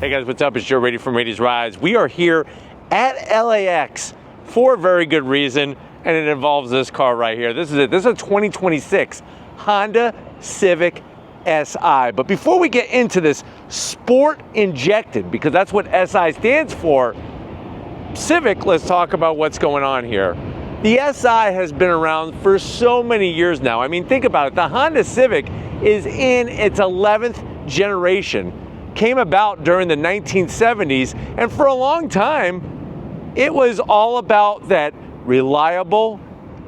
Hey guys, what's up? It's Joe Raiti from Raiti's Rides. We are here at LAX for a very good reason, and it involves this car right here. This is it. This is a 2026 Honda Civic Si. But before we get into this sport injected, because that's what Si stands for, Civic, let's talk about what's going on here. The Si has been around for so many years now. I mean, think about it. The Honda Civic is in its 11th generation. Came about during the 1970s, and for a long time, it was all about that reliable,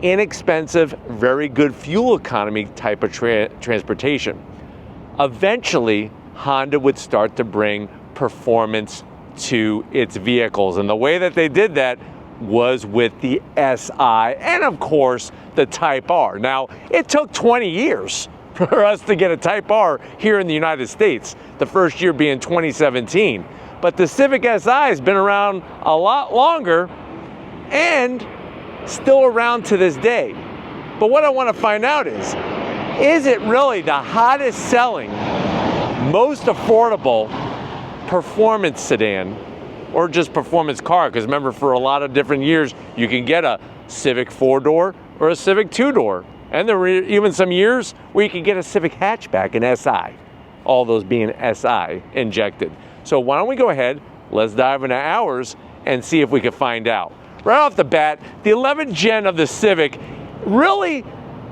inexpensive, very good fuel economy type of transportation. Eventually, Honda would start to bring performance to its vehicles, and the way that they did that was with the Si and, of course, the Type R. Now, it took 20 years for us to get a Type R here in the United States, the first year being 2017. But the Civic Si has been around a lot longer and still around to this day. But what I want to find out is it really the hottest selling, most affordable performance sedan or just performance car? Because remember, for a lot of different years, you can get a Civic 4-door or a Civic 2-door. And there were even some years where you could get a Civic hatchback, an Si, all those being Si injected. So why don't we go ahead, let's dive into ours and see if we can find out. Right off the bat, the 11th gen of the Civic really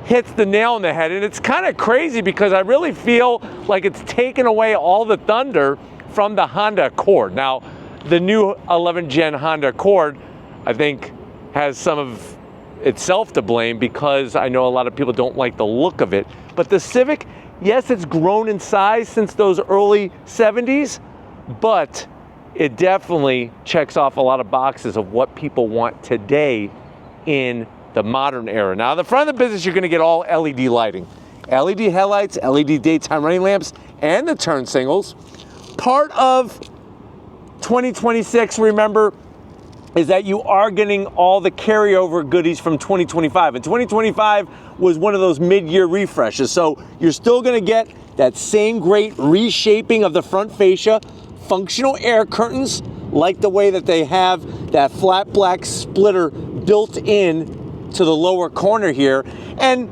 hits the nail on the head, and it's kind of crazy because I really feel like it's taken away all the thunder from the Honda Accord. Now, the new 11th gen Honda Accord, I think, has some of itself to blame because I know a lot of people don't like the look of it. But the Civic, yes, it's grown in size since those early 70s, but it definitely checks off a lot of boxes of what people want today in the modern era. Now, the front of the business, you're gonna get all LED lighting. LED headlights, LED daytime running lamps, and the turn signals. Part of 2026, remember, is that you are getting all the carryover goodies from 2025. And 2025 was one of those mid-year refreshes. So you're still gonna get that same great reshaping of the front fascia, functional air curtains, like the way that they have that flat black splitter built in to the lower corner here. And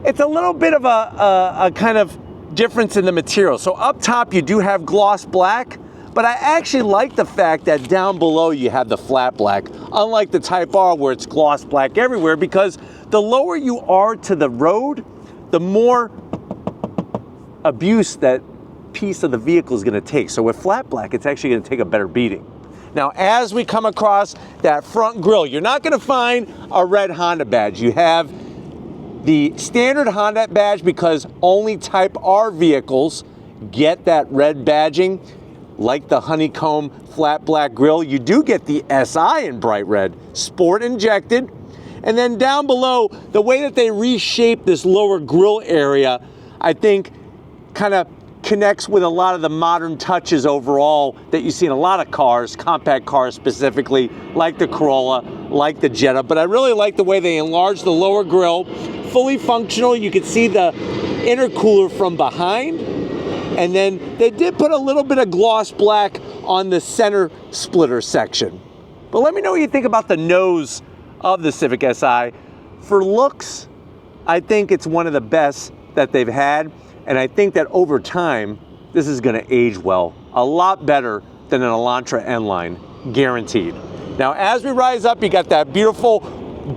it's a little bit of a kind of difference in the material. So up top, you do have gloss black, but I actually like the fact that down below you have the flat black, unlike the Type R where it's gloss black everywhere, because the lower you are to the road, the more abuse that piece of the vehicle is gonna take. So with flat black, it's actually gonna take a better beating. Now, as we come across that front grille, you're not gonna find a red Honda badge. You have the standard Honda badge because only Type R vehicles get that red badging. Like the honeycomb flat black grille, you do get the Si in bright red, sport injected. And then down below, the way that they reshape this lower grille area, I think kind of connects with a lot of the modern touches overall that you see in a lot of cars, compact cars specifically, like the Corolla, like the Jetta. But I really like the way they enlarge the lower grille, fully functional. You can see the intercooler from behind. And then they did put a little bit of gloss black on the center splitter section. But let me know what you think about the nose of the Civic Si. For looks, I think it's one of the best that they've had. And I think that over time, this is gonna age well. A lot better than an Elantra N-Line, guaranteed. Now, as we rise up, you got that beautiful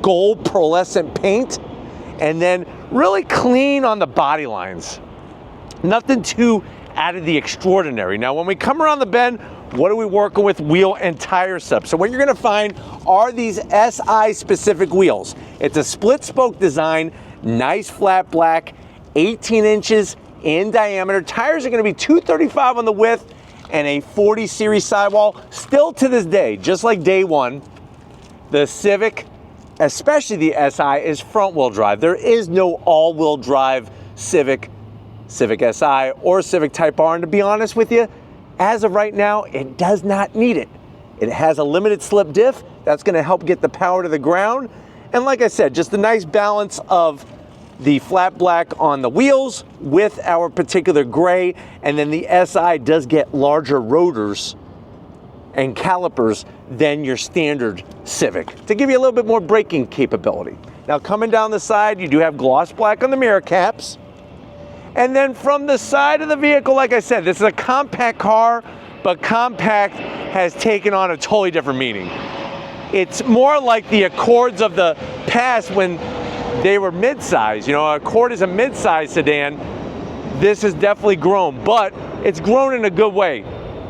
gold pearlescent paint, and then really clean on the body lines. Nothing too out of the extraordinary. Now, when we come around the bend, what are we working with? Wheel and tire subs. So what you're gonna find are these Si specific wheels. It's a split spoke design, nice flat black, 18 inches in diameter. Tires are gonna be 235 on the width and a 40 series sidewall. Still to this day, just like day one, the Civic, especially the Si, is front wheel drive. There is no all wheel drive Civic Si or Civic Type R, and to be honest with you, as of right now, it does not need it. It has a limited slip diff that's going to help get the power to the ground, and like I said, just a nice balance of the flat black on the wheels with our particular gray, and then the Si does get larger rotors and calipers than your standard Civic to give you a little bit more braking capability. Now coming down the side, you do have gloss black on the mirror caps. And then from the side of the vehicle, like I said, this is a compact car, but compact has taken on a totally different meaning. It's more like the Accords of the past when they were mid-size. You know, Accord is a mid-size sedan. This has definitely grown, but it's grown in a good way.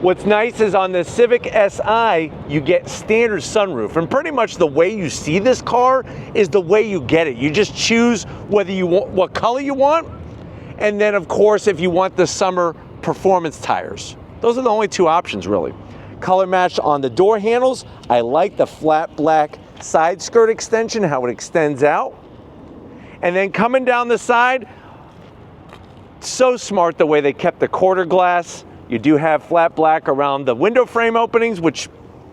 What's nice is on the Civic Si, you get standard sunroof, and pretty much the way you see this car is the way you get it. You just choose whether you want, what color you want, and then of course if you want the summer performance tires. Those are the only two options really. Color matched on the door handles. I like the flat black side skirt extension, how it extends out. And then coming down the side, so smart the way they kept the quarter glass. You do have flat black around the window frame openings, which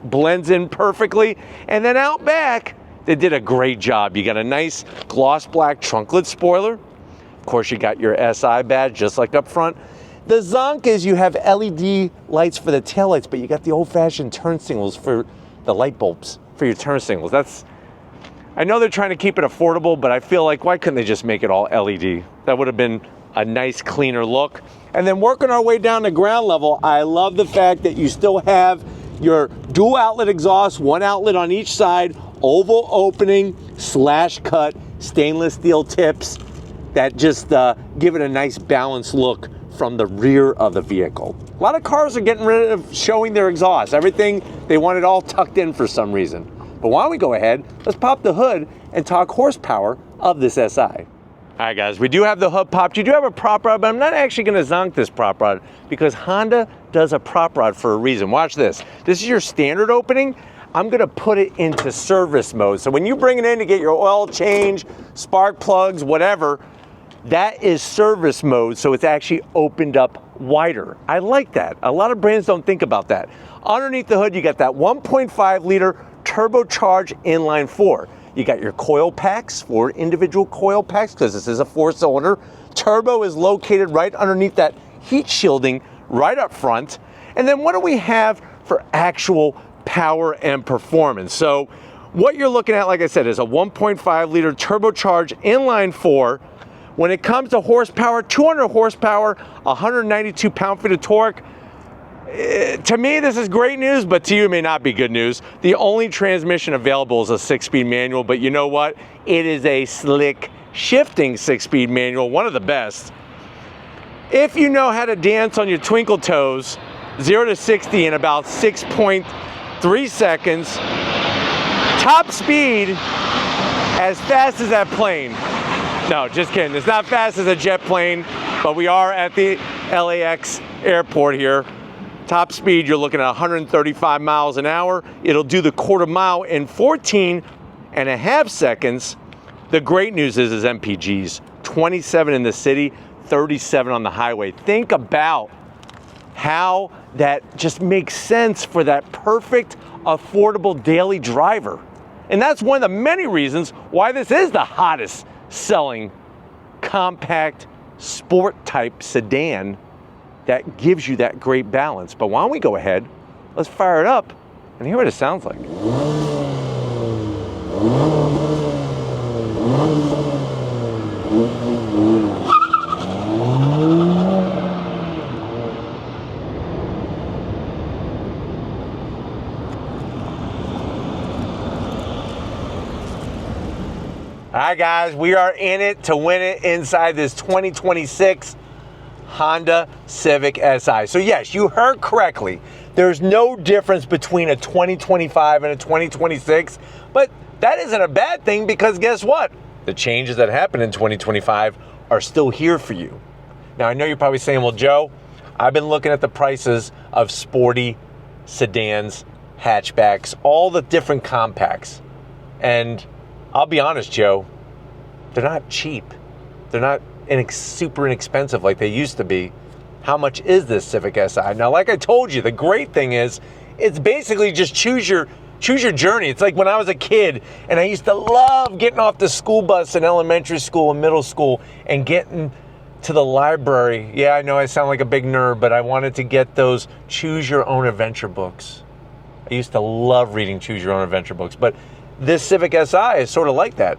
blends in perfectly. And then out back, they did a great job. You got a nice gloss black trunklet spoiler. Of course, you got your SI badge, just like up front. The zonk is you have LED lights for the taillights, but you got the old-fashioned turn signals for the light bulbs for your turn signals. I know they're trying to keep it affordable, but I feel like, why couldn't they just make it all LED? That would have been a nice, cleaner look. And then working our way down to ground level, I love the fact that you still have your dual outlet exhaust, one outlet on each side, oval opening, slash cut, stainless steel tips that just give it a nice balanced look from the rear of the vehicle. A lot of cars are getting rid of showing their exhaust. Everything, they want it all tucked in for some reason. But why don't we go ahead, let's pop the hood and talk horsepower of this Si. All right guys, we do have the hood popped. You do have a prop rod, but I'm not actually gonna zonk this prop rod because Honda does a prop rod for a reason. Watch this. This is your standard opening. I'm gonna put it into service mode. So when you bring it in to get your oil change, spark plugs, whatever, that is service mode, so it's actually opened up wider. I like that. A lot of brands don't think about that. Underneath the hood, you got that 1.5 liter turbocharged inline four. You got your coil packs, 4 individual coil packs, because this is a 4-cylinder. Turbo is located right underneath that heat shielding right up front. And then what do we have for actual power and performance? So what you're looking at, like I said, is a 1.5 liter turbocharged inline four. When it comes to horsepower, 200 horsepower, 192 pound-feet of torque. To me, this is great news, but to you, it may not be good news. The only transmission available is a 6-speed manual, but you know what? It is a slick shifting 6-speed manual, one of the best. If you know how to dance on your twinkle toes, 0 to 60 in about 6.3 seconds, top speed as fast as that plane. No, just kidding. It's not fast as a jet plane, but we are at the LAX airport here. Top speed, you're looking at 135 miles an hour. It'll do the quarter mile in 14.5 seconds. The great news is MPGs, 27 in the city, 37 on the highway. Think about how that just makes sense for that perfect, affordable daily driver. And that's one of the many reasons why this is the hottest selling compact sport type sedan that gives you that great balance. But why don't we go ahead, let's fire it up and hear what it sounds like. All right guys, we are in it to win it inside this 2026 Honda Civic Si. So yes, you heard correctly. There's no difference between a 2025 and a 2026, but that isn't a bad thing because guess what? The changes that happen in 2025 are still here for you. Now I know you're probably saying, well Joe, I've been looking at the prices of sporty sedans, hatchbacks, all the different compacts. And I'll be honest, Joe, they're not cheap. They're not super inexpensive like they used to be. How much is this Civic Si? Now, like I told you, the great thing is, it's basically just choose your journey. It's like when I was a kid and I used to love getting off the school bus in elementary school and middle school and getting to the library. Yeah, I know I sound like a big nerd, but I wanted to get those choose your own adventure books. I used to love reading Choose Your Own Adventure books, but this Civic Si is sort of like that.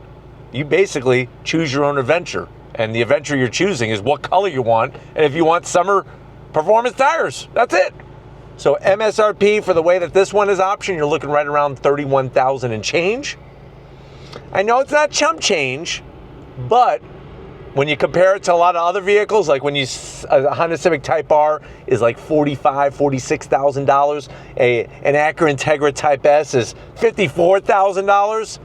You basically choose your own adventure, and the adventure you're choosing is what color you want, and if you want summer performance tires, that's it. So MSRP for the way that this one is optioned, you're looking right around $31,000 and change. I know it's not chump change, but when you compare it to a lot of other vehicles, like when a Honda Civic Type R is like $45,000, $46,000, an Acura Integra Type S is $54,000,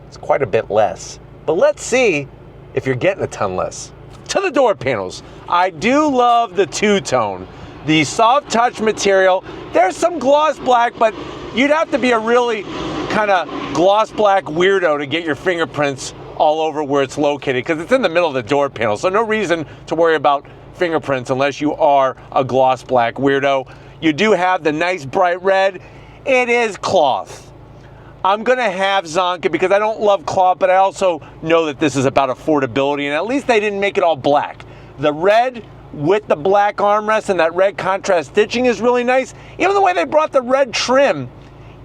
it's quite a bit less. But let's see if you're getting a ton less. To the door panels, I do love the two-tone. The soft touch material, there's some gloss black, but you'd have to be a really kind of gloss black weirdo to get your fingerprints all over where it's located, because it's in the middle of the door panel. So no reason to worry about fingerprints unless you are a gloss black weirdo. You do have the nice bright red. It is cloth. I'm gonna have Zonka because I don't love cloth, but I also know that this is about affordability, and at least they didn't make it all black. The red with the black armrest and that red contrast stitching is really nice. Even the way they brought the red trim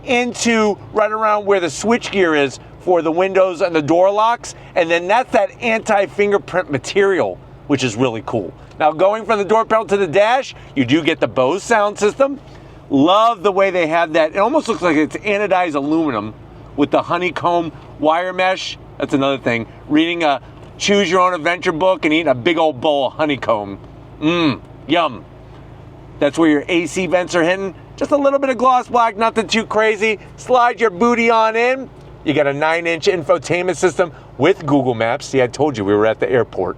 into right around where the switchgear is for the windows and the door locks, and then that's that anti-fingerprint material, which is really cool. Now going from the door panel to the dash, you do get the Bose sound system. Love the way they have that. It almost looks like it's anodized aluminum with the honeycomb wire mesh. That's another thing. Reading a Choose Your Own Adventure book and eating a big old bowl of honeycomb. Yum. That's where your AC vents are hitting. Just a little bit of gloss black, nothing too crazy. Slide your booty on in. You got a 9-inch infotainment system with Google Maps. See, I told you we were at the airport.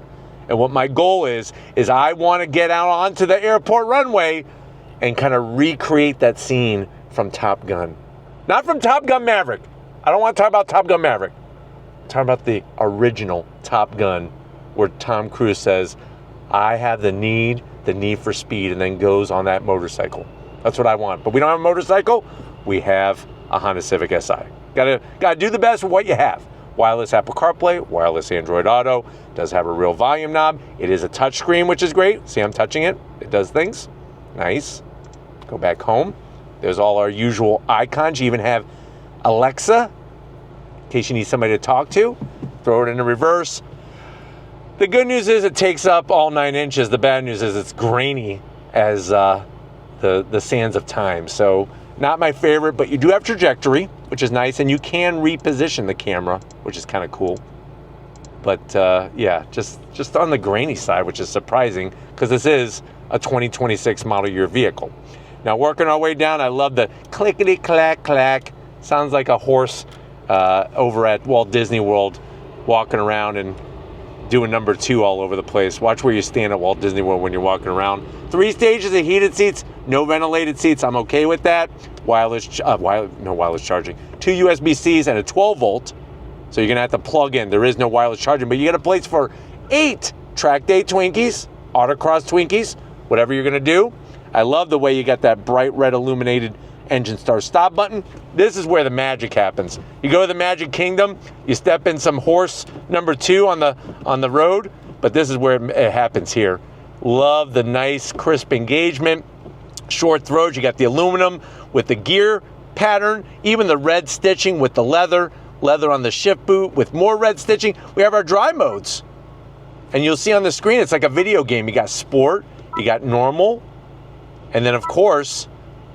And what my goal is I want to get out onto the airport runway and kind of recreate that scene from Top Gun. Not from Top Gun Maverick. I don't want to talk about Top Gun Maverick. I'm talking about the original Top Gun, where Tom Cruise says, I have the need for speed, and then goes on that motorcycle. That's what I want. But we don't have a motorcycle. We have a Honda Civic Si. Gotta do the best with what you have. Wireless Apple CarPlay, wireless Android Auto, does have a real volume knob. It is a touch screen, which is great. See, I'm touching it. It does things. Nice. Go back home. There's all our usual icons. You even have Alexa, in case you need somebody to talk to. Throw it in the reverse. The good news is it takes up all 9 inches. The bad news is it's grainy as the sands of time. So not my favorite, but you do have trajectory, which is nice, and you can reposition the camera, which is kind of cool. But yeah, just on the grainy side, which is surprising because this is a 2026 model year vehicle. Now working our way down, I love the clickety clack clack. Sounds like a horse over at Walt Disney World walking around and doing number 2 all over the place. Watch where you stand at Walt Disney World when you're walking around. 3 stages of heated seats, no ventilated seats. I'm okay with that. No wireless charging. 2 USB-Cs and a 12 volt. So you're gonna have to plug in. There is no wireless charging, but you got a place for 8 track day Twinkies, autocross Twinkies, whatever you're gonna do. I love the way you got that bright red illuminated engine start stop button. This is where the magic happens. You go to the Magic Kingdom, you step in some horse number 2 on the road, but this is where it happens here. Love the nice crisp engagement, short throws. You got the aluminum with the gear pattern, even the red stitching with the leather on the shift boot with more red stitching. We have our drive modes, and you'll see on the screen it's like a video game. You got sport, you got normal, and then of course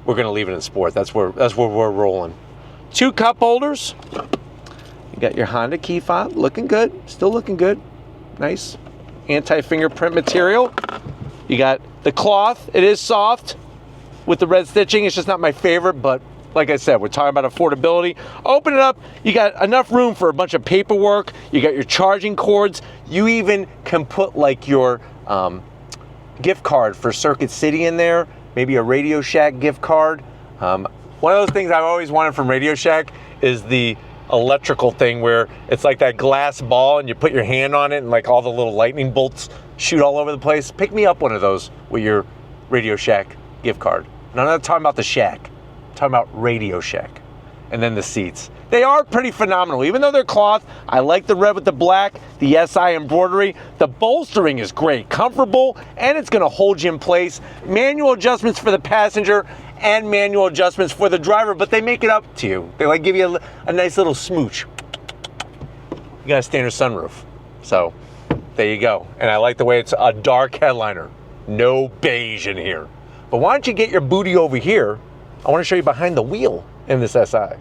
we're going to leave it in sport. That's where we're rolling. 2 cup holders. You got your Honda key fob, looking good, still looking good. Nice anti-fingerprint material. You got the cloth. It is soft with the red stitching. It's just not my favorite, but like I said, we're talking about affordability. Open it up. You got enough room for a bunch of paperwork. You got your charging cords. You even can put like your gift card for Circuit City in there. Maybe a Radio Shack gift card. One of those things I've always wanted from Radio Shack is the electrical thing where it's like that glass ball and you put your hand on it and like all the little lightning bolts shoot all over the place. Pick me up one of those with your Radio Shack gift card. And I'm not talking about the Shack. I'm talking about Radio Shack. And then the seats. They are pretty phenomenal. Even though they're cloth, I like the red with the black, the SI embroidery. The bolstering is great, comfortable, and it's gonna hold you in place. Manual adjustments for the passenger, and manual adjustments for the driver, but they make it up to you. They like give you a nice little smooch. You got a standard sunroof. So there you go. And I like the way it's a dark headliner. No beige in here. But why don't you get your booty over here? I want to show you behind the wheel in this SI.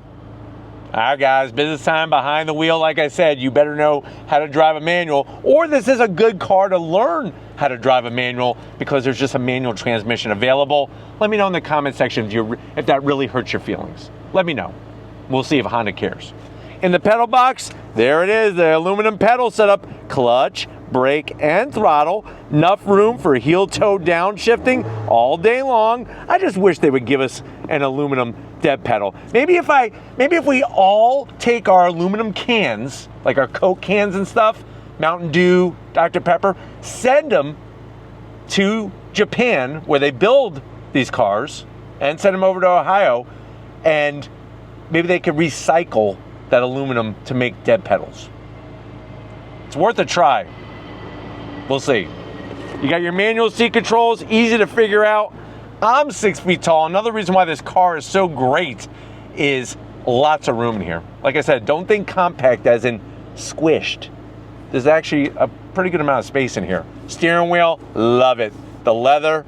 All right, guys, business time behind the wheel. Like I said, you better know how to drive a manual, or this is a good car to learn how to drive a manual because there's just a manual transmission available. Let me know in the comment section if that really hurts your feelings. Let me know. We'll see if Honda cares. In the pedal box, there it is, the aluminum pedal setup, clutch, brake, and throttle. Enough room for heel-toe downshifting all day long. I just wish they would give us an aluminum dead pedal. Maybe if we all take our aluminum cans, like our Coke cans and stuff, Mountain Dew, Dr. Pepper, send them to Japan where they build these cars and send them over to Ohio, and maybe they could recycle that aluminum to make dead pedals. It's worth a try. We'll see. You got your manual seat controls, easy to figure out. I'm 6 feet tall. Another reason why this car is so great is lots of room in here. Like I said, don't think compact as in squished. There's actually a pretty good amount of space in here. Steering wheel, love it. The leather,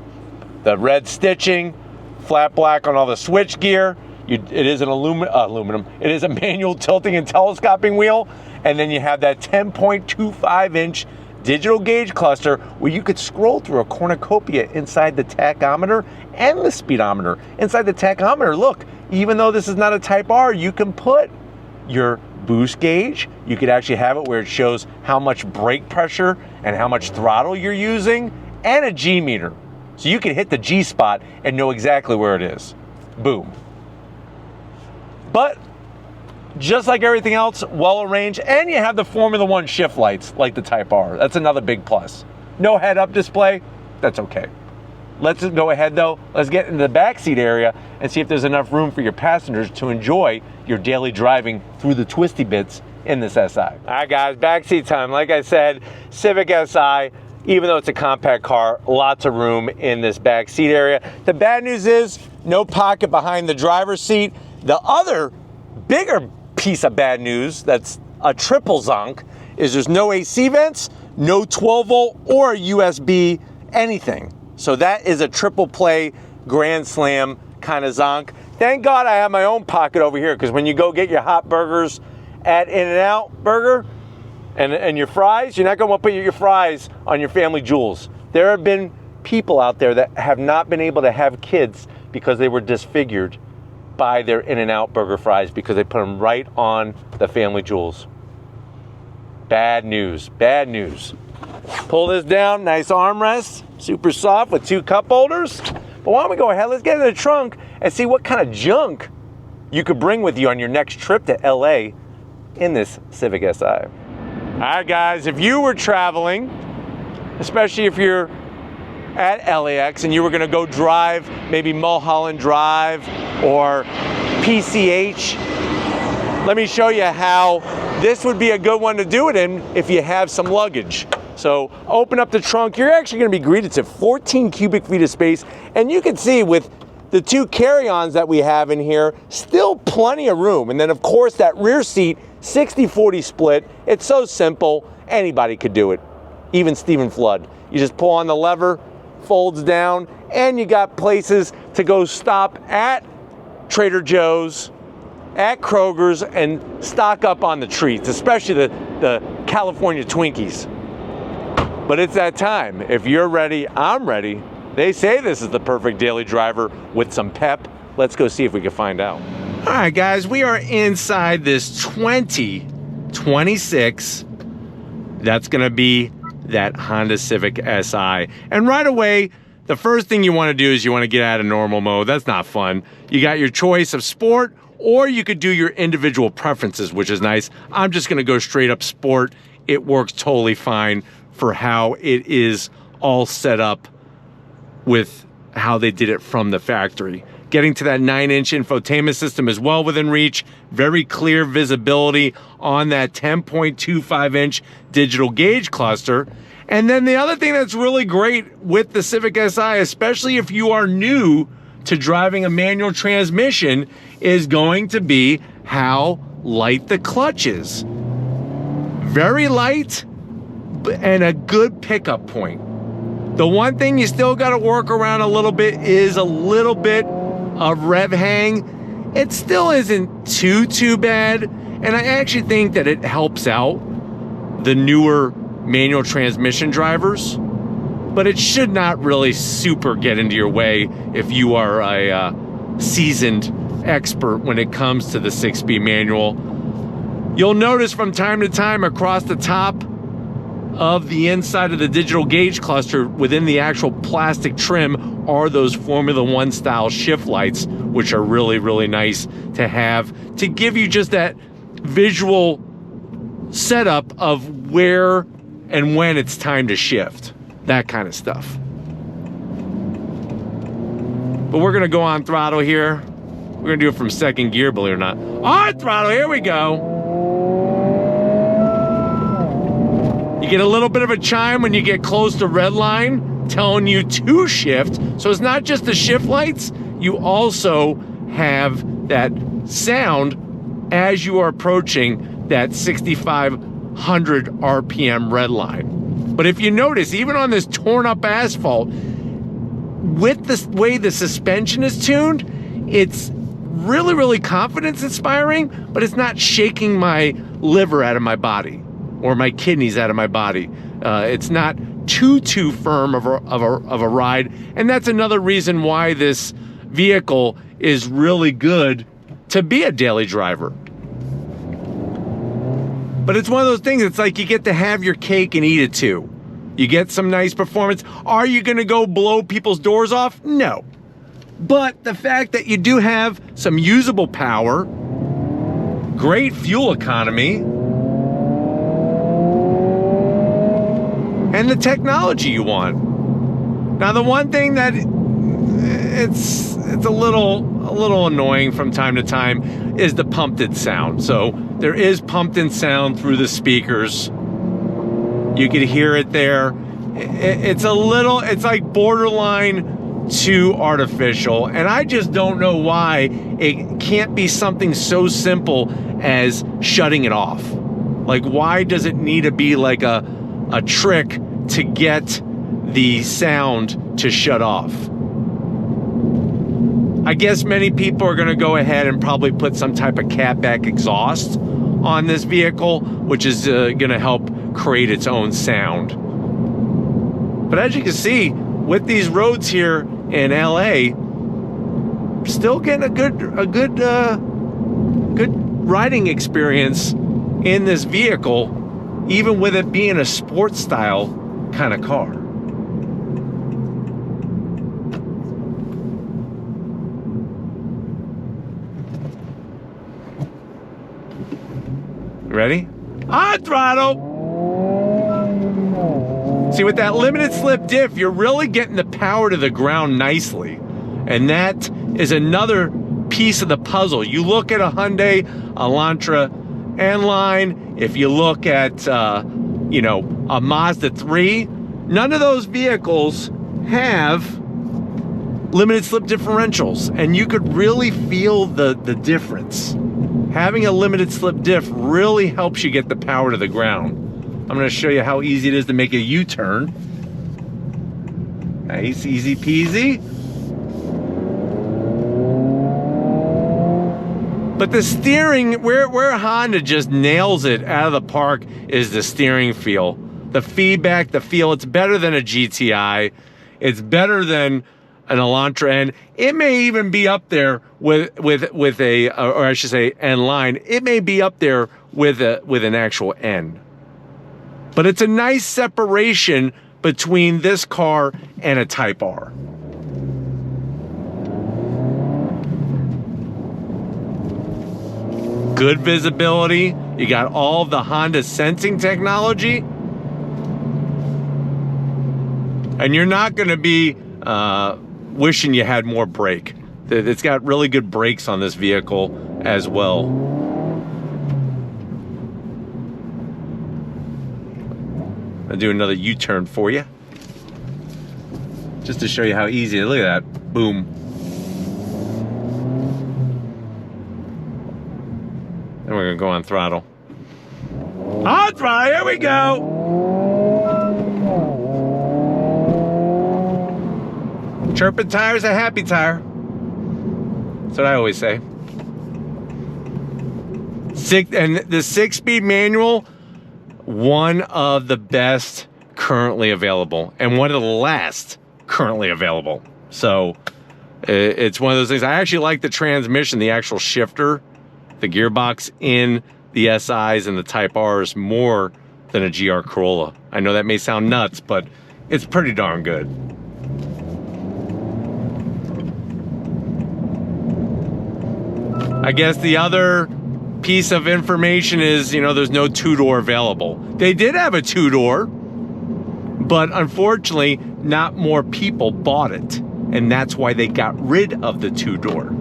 the red stitching, flat black on all the switch gear. It is an aluminum. It is a manual tilting and telescoping wheel. And then you have that 10.25-inch digital gauge cluster where you could scroll through a cornucopia inside the tachometer and the speedometer. Inside the tachometer, look, even though this is not a Type R, you can put your boost gauge. You could actually have it where it shows how much brake pressure and how much throttle you're using, and a G meter. So you can hit the G spot and know exactly where it is. Boom. But just like everything else, well arranged, and you have the Formula One shift lights like the Type R. That's another big plus. No head-up display, that's okay. Let's go ahead though, let's get into the backseat area and see if there's enough room for your passengers to enjoy your daily driving through the twisty bits in this SI. All right guys, backseat time. Like I said, Civic Si, even though it's a compact car, lots of room in this backseat area. The bad news is no pocket behind the driver's seat. The other bigger piece of bad news that's a triple zonk is there's no AC vents, no 12 volt or USB anything. So that is a triple play grand slam kind of zonk. Thank God I have my own pocket over here, because when you go get your hot burgers at In-N-Out Burger and your fries, you're not going to want to put your fries on your family jewels. There have been people out there that have not been able to have kids because they were disfigured by their In-N-Out Burger fries because they put them right on the family jewels. Bad news, bad news. Pull this down, nice armrest, super soft with 2 cup holders. But why don't we go ahead, let's get in the trunk and see what kind of junk you could bring with you on your next trip to LA in this Civic Si. All right guys, if you were traveling, especially if you're at LAX and you were gonna go drive maybe Mulholland Drive or PCH, let me show you how this would be a good one to do it in if you have some luggage. So open up the trunk, you're actually gonna be greeted to 14 cubic feet of space, and you can see with the 2 carry-ons that we have in here, still plenty of room. And then of course that rear seat, 60-40 split. It's so simple, anybody could do it, even Stephen Flood. You just pull on the lever, folds down, and you got places to go stop at Trader Joe's, at Kroger's, and stock up on the treats, especially the California Twinkies. But it's that time. If you're ready, I'm ready. They say this is the perfect daily driver with some pep. Let's go see if we can find out. All right, guys, we are inside this 2026. That's gonna be that Honda Civic Si. And right away, the first thing you wanna do is you wanna get out of normal mode. That's not fun. You got your choice of sport, or you could do your individual preferences, which is nice. I'm just gonna go straight up sport. It works totally fine for how it is all set up with how they did it from the factory. Getting to that 9-inch infotainment system is well within reach. Very clear visibility on that 10.25-inch digital gauge cluster. And then the other thing that's really great with the Civic Si, especially if you are new to driving a manual transmission is going to be how light the clutch is. Very light and a good pickup point. The one thing you still got to work around a little bit is a little bit of rev hang. It still isn't too bad, and I actually think that it helps out the newer manual transmission drivers, but it should not really super get into your way if you are a seasoned expert when it comes to the 6-speed manual. You'll notice from time to time across the top of the inside of the digital gauge cluster within the actual plastic trim are those Formula One style shift lights, which are really nice to have to give you just that visual setup of where and when it's time to shift, that kind of stuff. But we're gonna go on throttle here. We're gonna do it from second gear, believe it or not. On throttle, here we go. You get a little bit of a chime when you get close to red line, telling you to shift. So it's not just the shift lights, you also have that sound as you are approaching that 6,500 RPM red line. But if you notice, even on this torn up asphalt, with the way the suspension is tuned, it's really confidence inspiring, but it's not shaking my liver out of my body or my kidneys out of my body. It's not too firm of a ride, and that's another reason why this vehicle is really good to be a daily driver. But it's one of those things, it's like you get to have your cake and eat it too. You get some nice performance. Are you gonna go blow people's doors off? No. But the fact that you do have some usable power, great fuel economy, and the technology you want. Now, the one thing that it's a little annoying from time to time is the pumped-in sound. So there is pumped-in sound through the speakers. You can hear it there. It's like borderline too artificial, and I just don't know why it can't be something so simple as shutting it off. Like, why does it need to be like a trick to get the sound to shut off? I guess many people are going to go ahead and probably put some type of catback exhaust on this vehicle, which is going to help create its own sound. But as you can see, with these roads here in LA, still getting a good riding experience in this vehicle, even with it being a sports style kind of car. Ready? On throttle! See, with that limited slip diff, you're really getting the power to the ground nicely. And that is another piece of the puzzle. You look at a Hyundai Elantra N-Line, if you look at, a Mazda 3, none of those vehicles have limited slip differentials. And you could really feel the difference. Having a limited slip diff really helps you get the power to the ground. I'm going to show you how easy it is to make a U-turn. Nice, easy peasy. But the steering, where Honda just nails it out of the park is the steering feel. The feedback, the feel, it's better than a GTI. It's better than an Elantra N. It may even be up there with a, or I should say N-Line. It may be up there with an actual N. But it's a nice separation between this car and a Type R. Good visibility. You got all the Honda sensing technology. And you're not going to be wishing you had more brake. It's got really good brakes on this vehicle as well. I'll do another U-turn for you, just to show you how easy. Look at that, boom. And we're gonna go on throttle. On throttle, here we go. Chirping tire's a happy tire. That's what I always say. The 6-speed manual, one of the best currently available, and one of the last currently available. So it's one of those things. I actually like the transmission, the actual shifter, the gearbox in the SIs and the Type Rs more than a GR Corolla. I know that may sound nuts, but it's pretty darn good. I guess the other piece of information is, you know, there's no two-door available. They did have a two-door, but unfortunately, not more people bought it. And that's why they got rid of the two-door.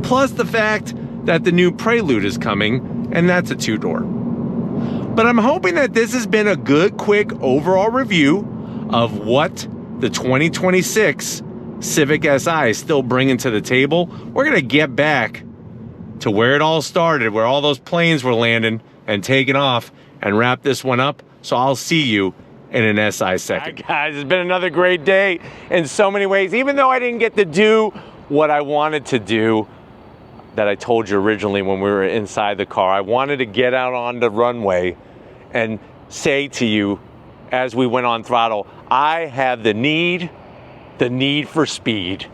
Plus the fact that the new Prelude is coming, and that's a two-door. But I'm hoping that this has been a good, quick overall review of what the 2026 Civic Si is still bringing to the table. We're gonna get back to where it all started, where all those planes were landing and taking off, and wrap this one up. So I'll see you in an SI second. Right, guys, it's been another great day in so many ways. Even though I didn't get to do what I wanted to do, that I told you originally when we were inside the car, I wanted to get out on the runway and say to you, as we went on throttle, I have the need for speed.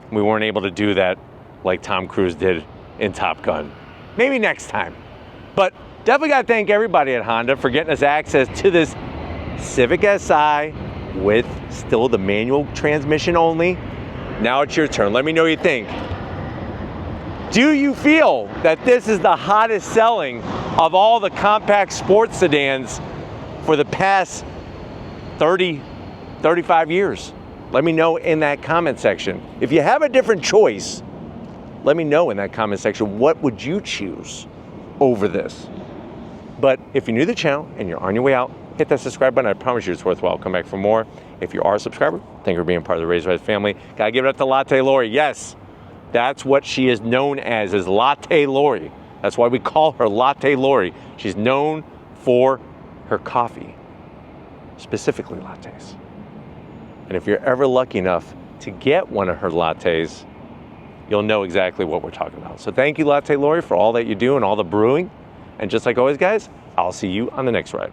We weren't able to do that like Tom Cruise did in Top Gun. Maybe next time. But definitely got to thank everybody at Honda for getting us access to this Civic Si with still the manual transmission only. Now it's your turn. Let me know what you think. Do you feel that this is the hottest selling of all the compact sports sedans for the past 30, 35 years? Let me know in that comment section. If you have a different choice, let me know in that comment section, what would you choose over this? But if you're new to the channel and you're on your way out, hit that subscribe button. I promise you it's worthwhile. Come back for more. If you are a subscriber, thank you for being part of the Raised Right family. Gotta give it up to Latte Lori. Yes, that's what she is known as, is Latte Lori. That's why we call her Latte Lori. She's known for her coffee, specifically lattes. And if you're ever lucky enough to get one of her lattes, you'll know exactly what we're talking about. So thank you, Latte Lori, for all that you do and all the brewing. And just like always, guys, I'll see you on the next ride.